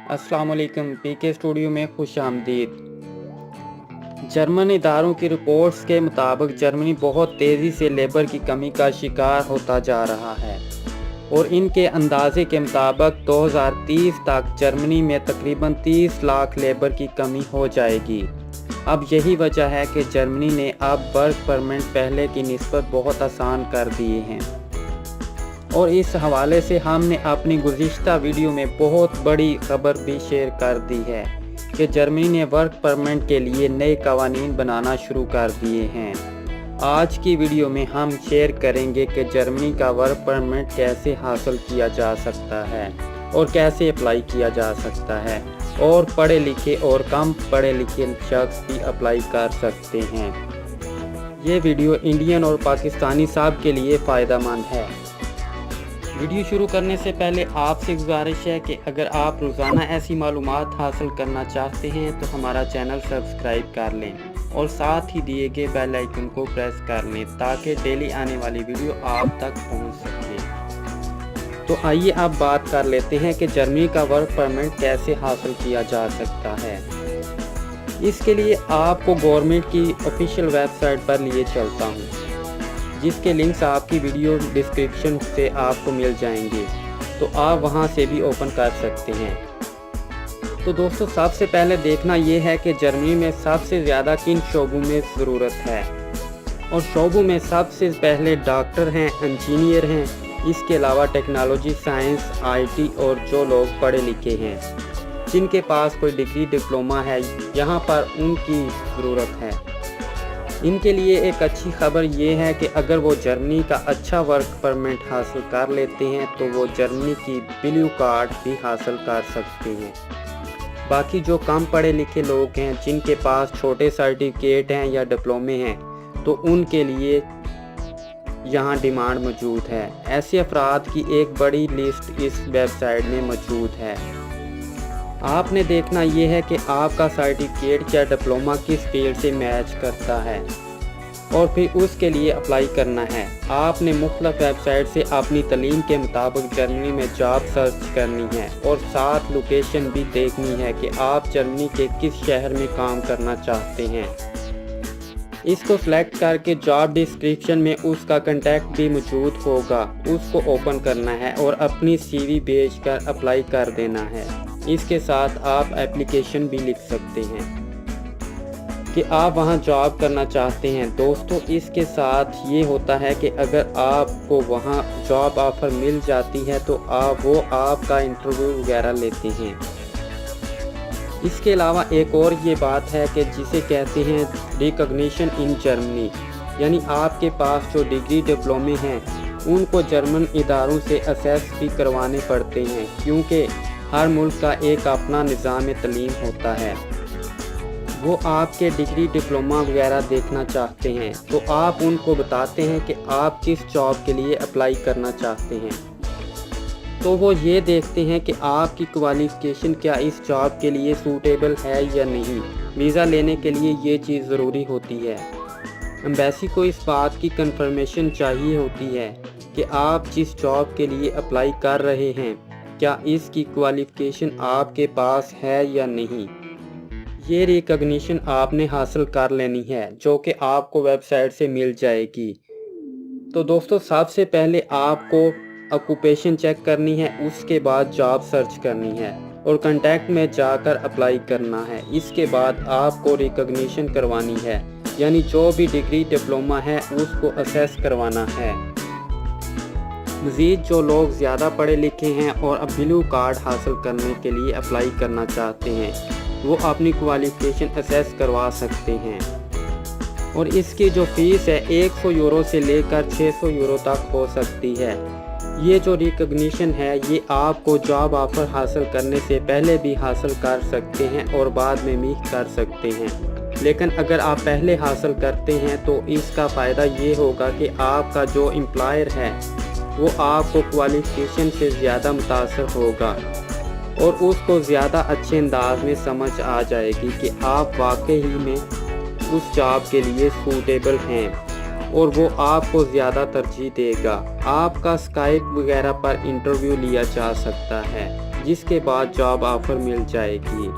अस्सलाम वालेकुम। पीके स्टूडियो में खुश आमदीद। जर्मन इदारों की रिपोर्ट्स के मुताबिक जर्मनी बहुत तेज़ी से लेबर की कमी का शिकार होता जा रहा है और इनके अंदाजे के मुताबिक 2030 तक जर्मनी में तकरीबन 30 लाख लेबर की कमी हो जाएगी। अब यही वजह है कि जर्मनी ने अब वर्क परमिट पहले की निस्बत बहुत आसान कर दिए हैं और इस हवाले से हमने अपनी गुज़िश्ता वीडियो में बहुत बड़ी खबर भी शेयर कर दी है कि जर्मनी ने वर्क परमिट के लिए नए कवानीन बनाना शुरू कर दिए हैं। आज की वीडियो में हम शेयर करेंगे कि जर्मनी का वर्क परमिट कैसे हासिल किया जा सकता है और कैसे अप्लाई किया जा सकता है और पढ़े लिखे और कम पढ़े लिखे शख्स भी अप्लाई कर सकते हैं। ये वीडियो इंडियन और पाकिस्तानी सब के लिए फ़ायदेमंद है। वीडियो शुरू करने से पहले आपसे गुजारिश है कि अगर आप रोज़ाना ऐसी मालूमात हासिल करना चाहते हैं तो हमारा चैनल सब्सक्राइब कर लें और साथ ही दिए गए बेल आइकन को प्रेस कर लें ताकि डेली आने वाली वीडियो आप तक पहुंच सके। तो आइए अब बात कर लेते हैं कि जर्मनी का वर्क परमिट कैसे हासिल किया जा सकता है। इसके लिए आपको गवर्नमेंट की ऑफिशियल वेबसाइट पर लिए चलता हूँ, जिसके लिंक्स आपकी वीडियो डिस्क्रिप्शन से आपको मिल जाएंगे, तो आप वहां से भी ओपन कर सकते हैं। तो दोस्तों, सबसे पहले देखना ये है कि जर्मनी में सबसे ज़्यादा किन शोबों में ज़रूरत है, और शोबों में सबसे पहले डॉक्टर हैं, इंजीनियर हैं, इसके अलावा टेक्नोलॉजी, साइंस, आईटी और जो लोग पढ़े लिखे हैं जिनके पास कोई डिग्री डिप्लोमा है, यहाँ पर उनकी ज़रूरत है। इनके लिए एक अच्छी खबर ये है कि अगर वो जर्मनी का अच्छा वर्क परमिट हासिल कर लेते हैं तो वो जर्मनी की ब्लू कार्ड भी हासिल कर सकते हैं। बाकी जो कम पढ़े लिखे लोग हैं जिनके पास छोटे सर्टिफिकेट हैं या डिप्लोमे हैं तो उनके लिए यहाँ डिमांड मौजूद है। ऐसे अफराद की एक बड़ी लिस्ट इस वेबसाइट में मौजूद है। आपने देखना ये है कि आपका सर्टिफिकेट या डिप्लोमा किस फील्ड से मैच करता है और फिर उसके लिए अप्लाई करना है। आपने मुख्तलिफ वेबसाइट से अपनी तालीम के मुताबिक जर्मनी में जॉब सर्च करनी है और साथ लोकेशन भी देखनी है कि आप जर्मनी के किस शहर में काम करना चाहते हैं। इसको सिलेक्ट करके जॉब डिस्क्रिप्शन में उसका कांटेक्ट भी मौजूद होगा, उसको ओपन करना है और अपनी CV भेजकर अप्लाई कर देना है। इसके साथ आप एप्लीकेशन भी लिख सकते हैं कि आप वहां जॉब करना चाहते हैं। दोस्तों, इसके साथ ये होता है कि अगर आपको वहां जॉब ऑफ़र मिल जाती है तो वो आपका इंटरव्यू वगैरह लेते हैं। इसके अलावा एक और ये बात है कि जिसे कहते हैं रिकॉग्निशन इन जर्मनी, यानी आपके पास जो डिग्री डिप्लोमे हैं उनको जर्मन इदारों से असेस भी करवाने पड़ते हैं, क्योंकि हर मुल्क का एक अपना निज़ाम तालीम होता है। वो आपके डिग्री डिप्लोमा वगैरह देखना चाहते हैं तो आप उनको बताते हैं कि आप किस जॉब के लिए अप्लाई करना चाहते हैं, तो वो ये देखते हैं कि आपकी क्वालिफ़िकेशन क्या इस जॉब के लिए सूटेबल है या नहीं। वीज़ा लेने के लिए ये चीज़ ज़रूरी होती है। एम्बेसी को इस बात की कंफर्मेशन चाहिए होती है कि आप जिस जॉब के लिए अप्लाई कर रहे हैं क्या इसकी क्वालिफ़िकेशन आपके पास है या नहीं। ये रिकॉग्निशन आपने हासिल कर लेनी है जो कि आपको वेबसाइट से मिल जाएगी। तो दोस्तों, सबसे पहले आपको ऑक्यूपेशन चेक करनी है, उसके बाद जॉब सर्च करनी है और कांटेक्ट में जाकर अप्लाई करना है। इसके बाद आपको रिकॉग्निशन करवानी है, यानी जो भी डिग्री डिप्लोमा है उसको असेस करवाना है। मज़ीद जो लोग ज़्यादा पढ़े लिखे हैं और अब ब्लू कार्ड हासिल करने के लिए अप्लाई करना चाहते हैं वो अपनी क्वालिफ़िकेशन असेस करवा सकते हैं और इसकी जो फ़ीस है 100 यूरो से लेकर 600 यूरो तक हो सकती है। ये जो रिकॉग्निशन है ये आपको जॉब ऑफ़र हासिल करने से पहले भी हासिल कर सकते हैं और बाद में भी कर सकते हैं, लेकिन अगर आप पहले हासिल करते हैं तो इसका फ़ायदा ये होगा कि आपका जो एम्प्लॉयर है वो आपको क्वालिफ़िकेशन से ज़्यादा मुतासर होगा और उसको ज़्यादा अच्छे अंदाज में समझ आ जाएगी कि आप वाकई में उस जॉब के लिए सूटेबल हैं और वो आपको ज़्यादा तरजीह देगा। आपका स्काइप वगैरह पर इंटरव्यू लिया जा सकता है। جس کے بعد جاب آفر مل جائے گی۔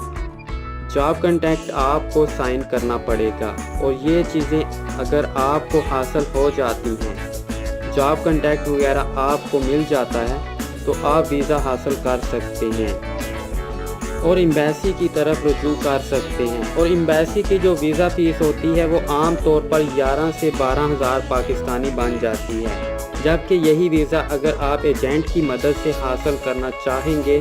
جاب کنٹریکٹ آپ کو سائن کرنا پڑے گا اور یہ چیزیں اگر آپ کو حاصل ہو جاتی ہیں، جاب کنٹریکٹ وغیرہ آپ کو مل جاتا ہے تو آپ ویزا حاصل کر سکتے ہیں اور ایمبیسی کی طرف رجوع کر سکتے ہیں۔ اور ایمبیسی کی جو ویزا فیس ہوتی ہے وہ عام طور پر 11 سے 12,000 پاکستانی بن جاتی ہے، جبکہ یہی ویزا اگر آپ ایجنٹ کی مدد سے حاصل کرنا چاہیں گے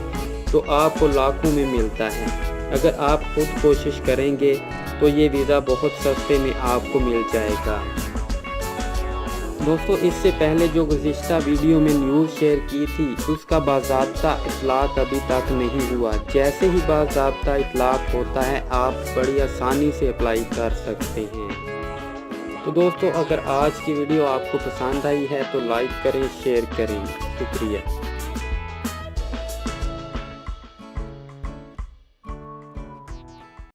تو آپ کو لاکھوں میں ملتا ہے۔ اگر آپ خود کوشش کریں گے تو یہ ویزا بہت سستے میں آپ کو مل جائے گا۔ دوستو، اس سے پہلے جو گزشتہ ویڈیو میں نیوز شیئر کی تھی اس کا باضابطہ اطلاق ابھی تک نہیں ہوا۔ جیسے ہی باضابطہ اطلاق ہوتا ہے آپ بڑی آسانی سے اپلائی کر سکتے ہیں۔ تو دوستو، اگر آج کی ویڈیو آپ کو پسند آئی ہے تو لائک کریں، شیئر کریں۔ شکریہ۔